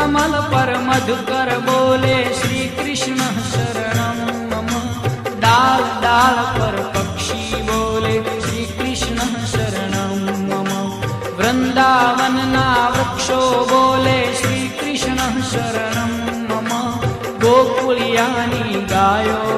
कमल पर मधुकर बोले श्री कृष्ण शरणं मम। डाल डाल पर पक्षी बोले श्री कृष्ण शरणं मम। वृंदावन ना वृक्षो बोले श्री कृष्ण शरणं मम। गोकुलियानी गायो